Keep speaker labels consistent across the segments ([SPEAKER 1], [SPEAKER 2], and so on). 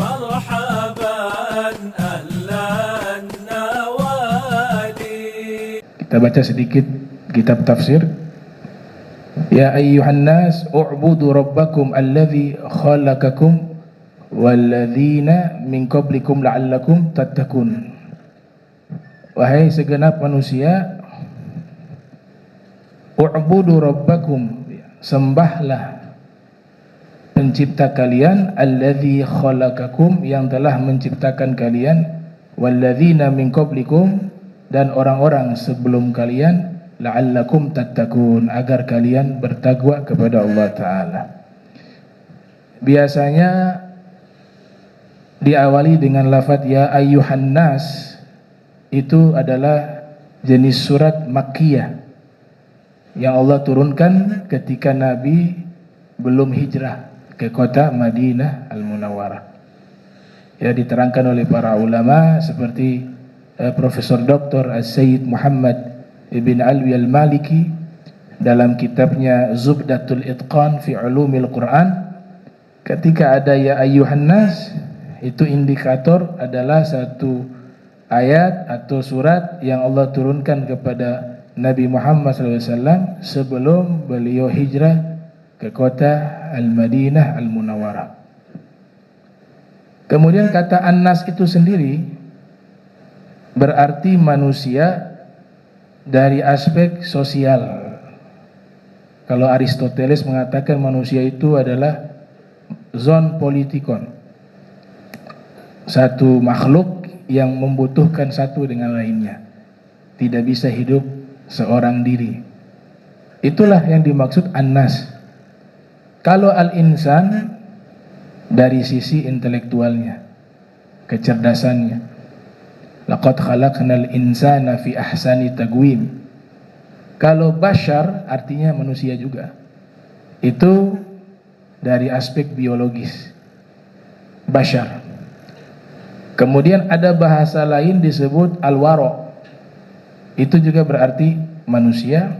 [SPEAKER 1] مرحبا أهلا النوادي.
[SPEAKER 2] Kita baca sedikit kitab tafsir. Ya ayyuhan nas u'budu rabbakum alladhi khalaqakum walladzina min qablikum la'allakum tattaqun. Wahai segenap manusia, u'budu rabbakum, sembahlah pencipta kalian, alladzi khalaqakum, yang telah menciptakan kalian, walladzina min qablikum, dan orang-orang sebelum kalian, la'allakum tattaqun, agar kalian bertakwa kepada Allah Ta'ala. Biasanya diawali dengan lafaz ya ayyuhan nas. Itu adalah jenis surat Makkiyah yang Allah turunkan ketika Nabi belum hijrah ke kota Madinah Al-Munawwarah. Ya, diterangkan oleh para ulama seperti Profesor Dr. As-Sayyid Muhammad Ibn Alwi Al-Maliki dalam kitabnya Zubdatul Itqan fi Ulumil Quran. Ketika ada ya ayyuhan nas, itu indikator adalah satu ayat atau surat yang Allah turunkan kepada Nabi Muhammad SAW sebelum beliau hijrah ke kota Al-Madinah Al-Munawwarah. Kemudian kata An-Nas itu sendiri berarti manusia dari aspek sosial. Kalau Aristoteles mengatakan manusia itu adalah zon politikon, satu makhluk yang membutuhkan satu dengan lainnya, tidak bisa hidup seorang diri. Itulah yang dimaksud An-Nas. Kalau Al-Insan dari sisi intelektualnya, kecerdasannya, laqad khalaqnal insana fi ahsani taqwim. Kalau Bashar artinya manusia juga, itu dari aspek biologis, Bashar. Kemudian ada bahasa lain disebut al-wara, itu juga berarti manusia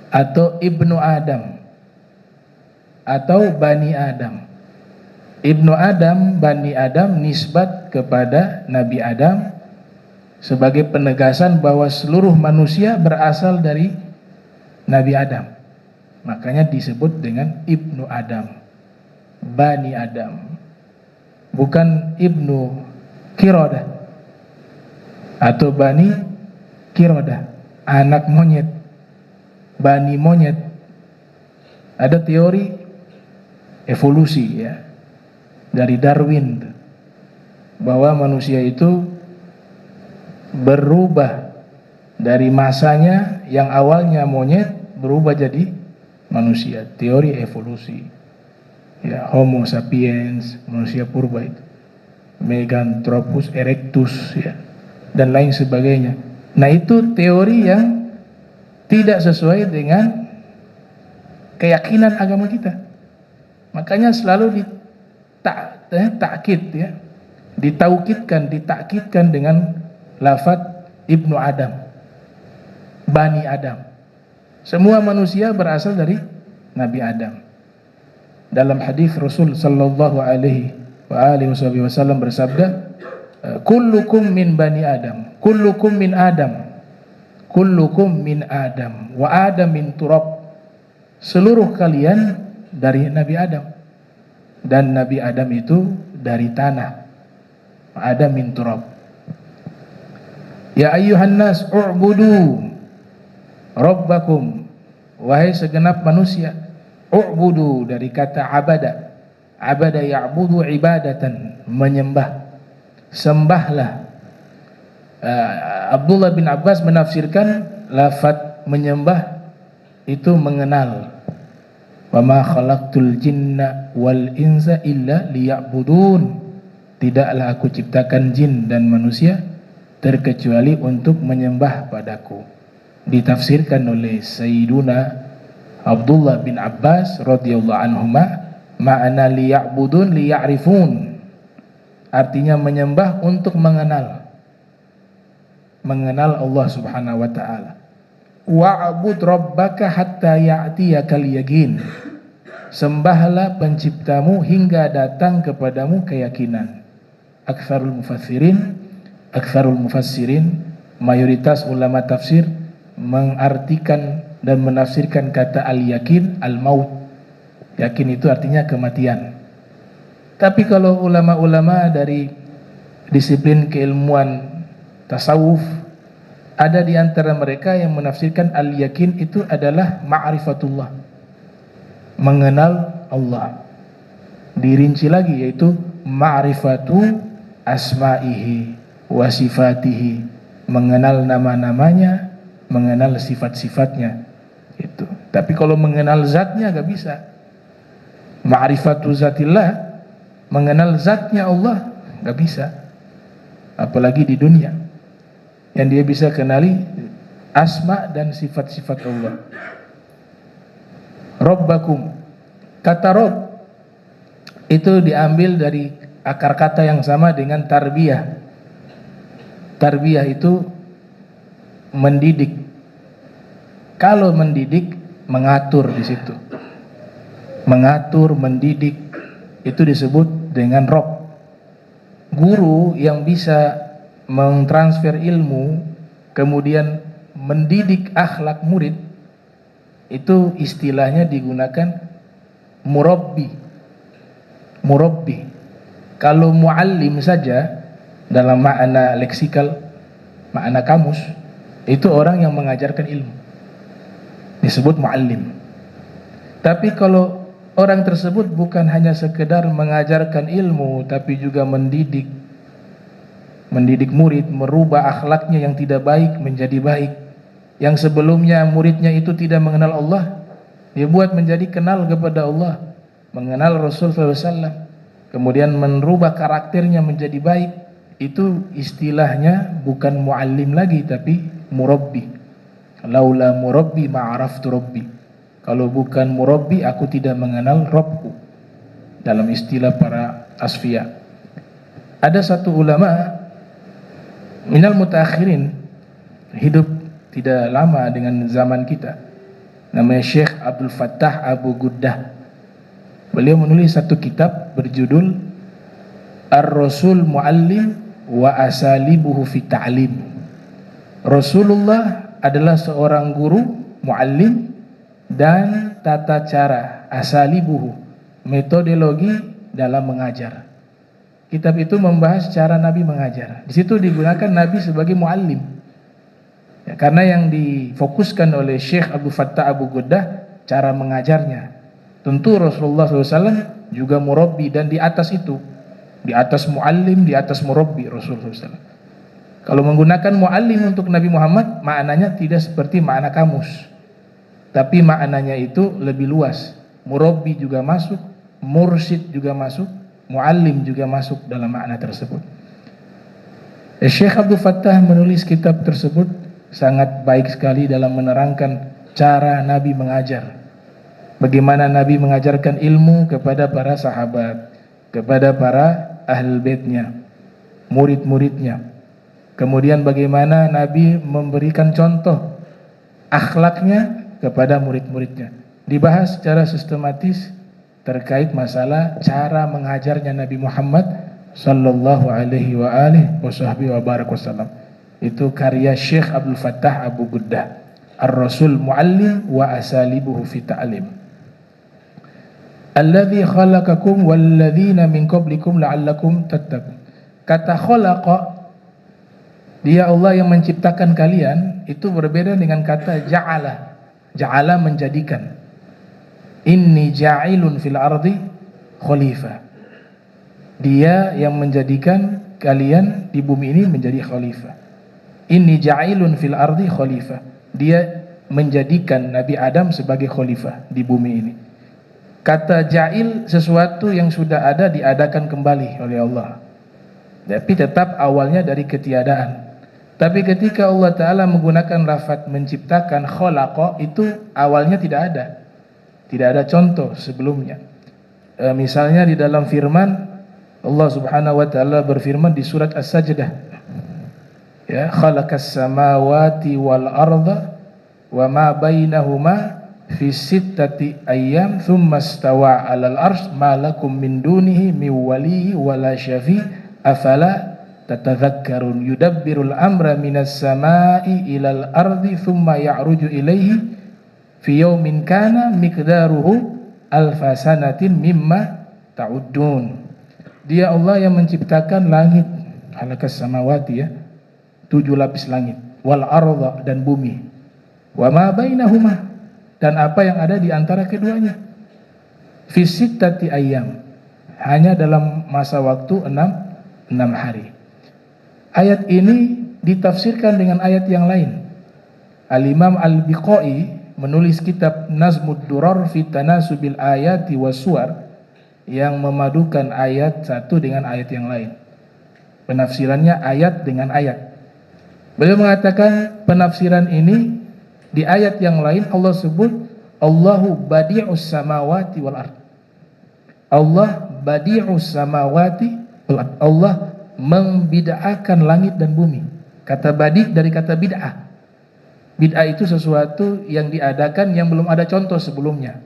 [SPEAKER 2] atau ibnu Adam atau bani Adam. Ibnu Adam, bani Adam nisbat kepada Nabi Adam sebagai penegasan bahwa seluruh manusia berasal dari Nabi Adam. Makanya disebut dengan ibnu Adam, bani Adam, bukan ibnu Kirodah atau bani Kirodah, anak monyet, bani monyet. Ada teori evolusi ya dari Darwin bahwa manusia itu berubah dari masanya yang awalnya monyet berubah jadi manusia. Teori evolusi ya, Homo sapiens, manusia purba itu, Meganthropus erectus ya, dan lain sebagainya. Nah, itu teori yang tidak sesuai dengan keyakinan agama kita. Makanya selalu ditaukidkan dengan lafaz ibnu Adam, bani Adam. Semua manusia berasal dari Nabi Adam. Dalam hadis Rasul sallallahu alaihi wasallam bersabda, kullukum min bani Adam, kullukum min Adam, kullukum min Adam, wa Adam min turab. Seluruh kalian dari Nabi Adam, dan Nabi Adam itu dari tanah. Adam min turab. Ya ayyuhan nas u'budu rabbakum, wahai segenap manusia. U'budu dari kata abada. Abada ya'budu ibadatan, menyembah, sembahlah. Abdullah bin Abbas menafsirkan lafaz menyembah itu mengenal. Wa ma khalaqtul jinna wal insa illa liya'budun. Tidaklah aku ciptakan jin dan manusia terkecuali untuk menyembah padaku. Ditafsirkan oleh Sayyiduna Abdullah bin Abbas radhiyallahu anhuma, makna liya'budun liya'rifun, artinya menyembah untuk mengenal Allah subhanahu wa ta'ala. Wa'bud rabbaka hatta ya'tiyakal yaqin, sembahlah penciptamu hingga datang kepadamu keyakinan. Aktsarul mufassirin, mayoritas ulama tafsir mengartikan dan menafsirkan kata al-yakin al-maut. Yakin itu artinya kematian. Tapi kalau ulama-ulama dari disiplin keilmuan tasawuf, ada di antara mereka yang menafsirkan al-yakin itu adalah ma'rifatullah, mengenal Allah. Dirinci lagi yaitu ma'rifatu asma'ihi wa sifatihi, mengenal nama-namanya, mengenal sifat-sifatnya. Itu. Tapi kalau mengenal zatnya gak bisa. Ma'rifatu zatillah, mengenal zatnya Allah gak bisa. Apalagi di dunia. Yang dia bisa kenali asma dan sifat-sifat Allah. Rabbakum, kata Rabb itu diambil dari akar kata yang sama dengan tarbiyah. Tarbiyah itu mendidik. Kalau mendidik, mengatur di situ. Mengatur, mendidik, itu disebut dengan Rabb. Guru yang bisa mentransfer ilmu, kemudian mendidik akhlak murid, itu istilahnya digunakan murabbi. Murabbi. Kalau muallim saja dalam makna leksikal, makna kamus, itu orang yang mengajarkan ilmu, disebut muallim. Tapi kalau orang tersebut bukan hanya sekedar mengajarkan ilmu, tapi juga mendidik murid, merubah akhlaknya yang tidak baik menjadi baik. Yang sebelumnya muridnya itu tidak mengenal Allah, dia buat menjadi kenal kepada Allah, mengenal Rasul SAW, kemudian merubah karakternya menjadi baik. Itu istilahnya bukan muallim lagi, tapi murabbi. Laula murabbi ma'araftu rabbi. Kalau bukan murabbi, aku tidak mengenal Rabbku, dalam istilah para asfiya. Ada satu ulama minal mutaakhirin, hidup tidak lama dengan zaman kita, namanya Syekh Abdul Fattah Abu Guddah. Beliau menulis satu kitab berjudul Ar-Rasul Muallim wa Asalibuhu fi Ta'lim. Rasulullah adalah seorang guru, muallim, dan tata cara, asalibuhu, metodologi dalam mengajar. Kitab itu membahas cara Nabi mengajar. Di situ digunakan Nabi sebagai muallim. Ya, karena yang difokuskan oleh Syekh Abdul Fattah Abu Guddah cara mengajarnya. Tentu Rasulullah SAW juga murabbi, dan di atas itu, di atas muallim, di atas murabbi Rasulullah SAW. Kalau menggunakan muallim untuk Nabi Muhammad, maknanya tidak seperti makna kamus, tapi maknanya itu lebih luas. Murabbi juga masuk, mursyid juga masuk, muallim juga masuk dalam makna tersebut. Syekh Abdul Fattah menulis kitab tersebut sangat baik sekali dalam menerangkan cara Nabi mengajar. Bagaimana Nabi mengajarkan ilmu kepada para sahabat, kepada para ahlul baitnya, murid-muridnya. Kemudian bagaimana Nabi memberikan contoh akhlaknya kepada murid-muridnya. Dibahas secara sistematis terkait masalah cara mengajarnya Nabi Muhammad sallallahu alaihi wa alihi wasallam. Itu karya Syekh Abdul Fattah Abu Guddah, Ar-Rasul Muallim wa Asalibuhu fi Ta'lim. Alladzi khalaqakum walladzina min qablikum la'allakum tattaqun. Kata khalaqa, dia Allah yang menciptakan kalian, itu berbeda dengan kata ja'ala. Ja'ala menjadikan. Inni ja'ilun fil ardi khalifah. Dia yang menjadikan kalian di bumi ini menjadi khalifah. Inni ja'ilun fil ardi khalifah. Dia menjadikan Nabi Adam sebagai khalifah di bumi ini. Kata ja'il, sesuatu yang sudah ada diadakan kembali oleh Allah, tapi tetap awalnya dari ketiadaan. Tapi ketika Allah Ta'ala menggunakan lafaz menciptakan, khalaqa, itu awalnya tidak ada. Tidak ada contoh sebelumnya. Misalnya di dalam firman Allah Subhanahu wa Ta'ala berfirman di surat As-Sajdah, ya, khalaqas samawati wal arda wa ma bainahuma fi sittati ayyam thumma istawa 'alal arsy ma lakum min dunihi min waliyyi wala syafi' afala tatadzakkarun yudabbirul amra minas sama'i ilal ardi thumma ya'ruju ilaihi fi yaumin kana miqdaruhu alfa sanatin mimma ta'uddun. Dia Allah yang menciptakan langit, halakas samawati ya, 7 lapis langit, wal arda dan bumi, wa ma bainahuma dan apa yang ada di antara keduanya, fi sittati ayyam, hanya dalam masa waktu 6 hari. Ayat ini ditafsirkan dengan ayat yang lain. Al-Imam Al-Biqai menulis kitab Nazmud Durar fi Tanasubil Ayati Wassuwar yang memadukan ayat satu dengan ayat yang lain. Penafsirannya ayat dengan ayat. Beliau mengatakan penafsiran ini di ayat yang lain Allah sebut Allahu badi'us samawati wal ard. Allah badi'us samawati wal ard. Allah membid'ahkan langit dan bumi. Kata badi' dari kata bid'ah. Bid'ah itu sesuatu yang diadakan yang belum ada contoh sebelumnya.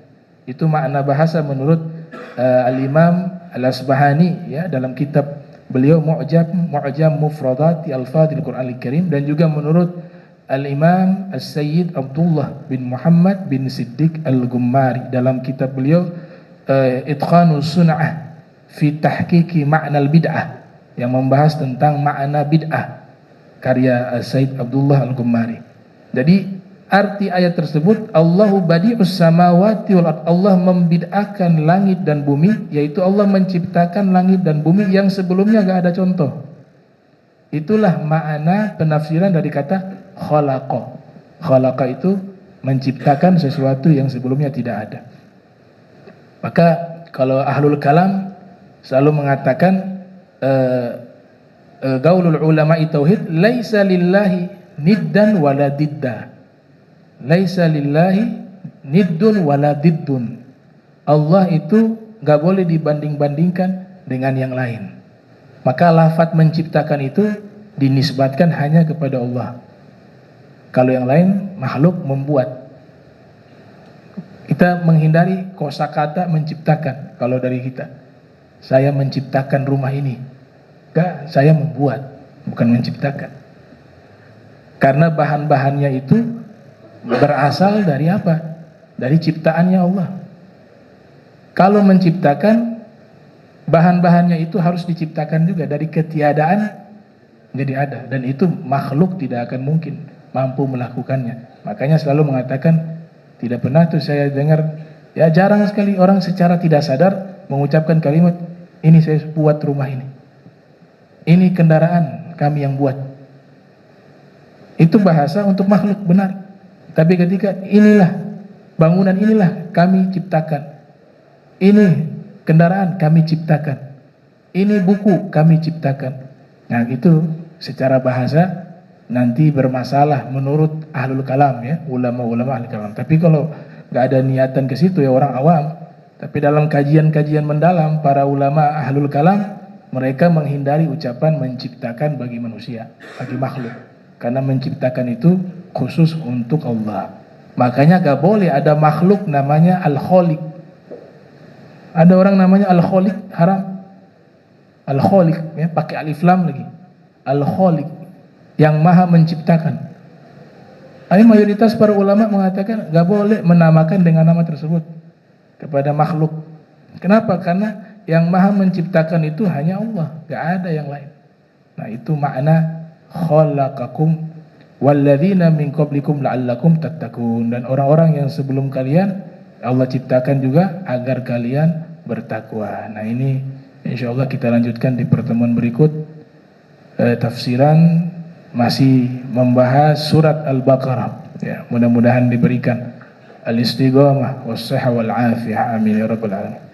[SPEAKER 2] Itu makna bahasa menurut Al-Imam Al-Asbahani ya, dalam kitab beliau Mu'jam Mufradati Al-Fadhil Qur'anil Karim, dan juga menurut Al-Imam As-Sayyid Abdullah bin Muhammad bin Siddiq Al-Gummari dalam kitab beliau Itqanus Sun'ah fi Tahqiqi Ma'nal Bid'ah yang membahas tentang makna bid'ah karya Sayyid Abdullah Al-Gummari. Jadi arti ayat tersebut Allahu badi'us samawati wal ard, Allah membid'ahkan langit dan bumi, yaitu Allah menciptakan langit dan bumi yang sebelumnya gak ada contoh. Itulah makna penafsiran dari kata khalaqa. Khalaqa itu menciptakan sesuatu yang sebelumnya tidak ada. Maka kalau ahlul kalam selalu mengatakan gaulul ulama'i tauhid laisa lillahi niddan wala didda. Laisa lillahi niddun wala diddun. Allah itu gak boleh dibanding-bandingkan dengan yang lain. Maka lafaz menciptakan itu dinisbatkan hanya kepada Allah. Kalau yang lain makhluk membuat. Kita menghindari kosakata menciptakan. Kalau dari kita, saya menciptakan rumah ini. Enggak, saya membuat, bukan menciptakan. Karena bahan-bahannya itu berasal dari apa? Dari ciptaannya Allah. Kalau menciptakan, bahan-bahannya itu harus diciptakan juga dari ketiadaan jadi ada, dan itu makhluk tidak akan mungkin mampu melakukannya. Makanya selalu mengatakan, tidak pernah tuh saya dengar, ya jarang sekali orang secara tidak sadar mengucapkan kalimat, ini saya buat rumah ini kendaraan kami yang buat. Itu bahasa untuk makhluk benar. Tapi ketika inilah bangunan, inilah kami ciptakan, ini kendaraan kami ciptakan, ini buku kami ciptakan. Nah itu secara bahasa nanti bermasalah menurut ahlul kalam ya, ulama-ulama ahlul kalam. Tapi kalau nggak ada niatan ke situ ya orang awam. Tapi dalam kajian-kajian mendalam para ulama ahlul kalam, mereka menghindari ucapan menciptakan bagi manusia, bagi makhluk, karena menciptakan itu khusus untuk Allah. Makanya gak boleh ada makhluk namanya Al-Khaliq. Ada orang namanya Al-Khaliq, haram. Al-Khaliq ya, pakai alif lam lagi. Al-Khaliq, yang maha menciptakan. Mayoritas para ulama mengatakan gak boleh menamakan dengan nama tersebut kepada makhluk. Kenapa? Karena yang maha menciptakan itu hanya Allah, gak ada yang lain. Nah itu makna khalaqakum walladzina min qablikum la'allakum tattaqun, dan orang-orang yang sebelum kalian Allah ciptakan juga agar kalian bertakwa. Nah ini insyaallah kita lanjutkan di pertemuan berikut. Tafsiran masih membahas surat Al-Baqarah ya, mudah-mudahan diberikan al-istiqamah was-sihah wal afiyah, amin ya rabbal alamin.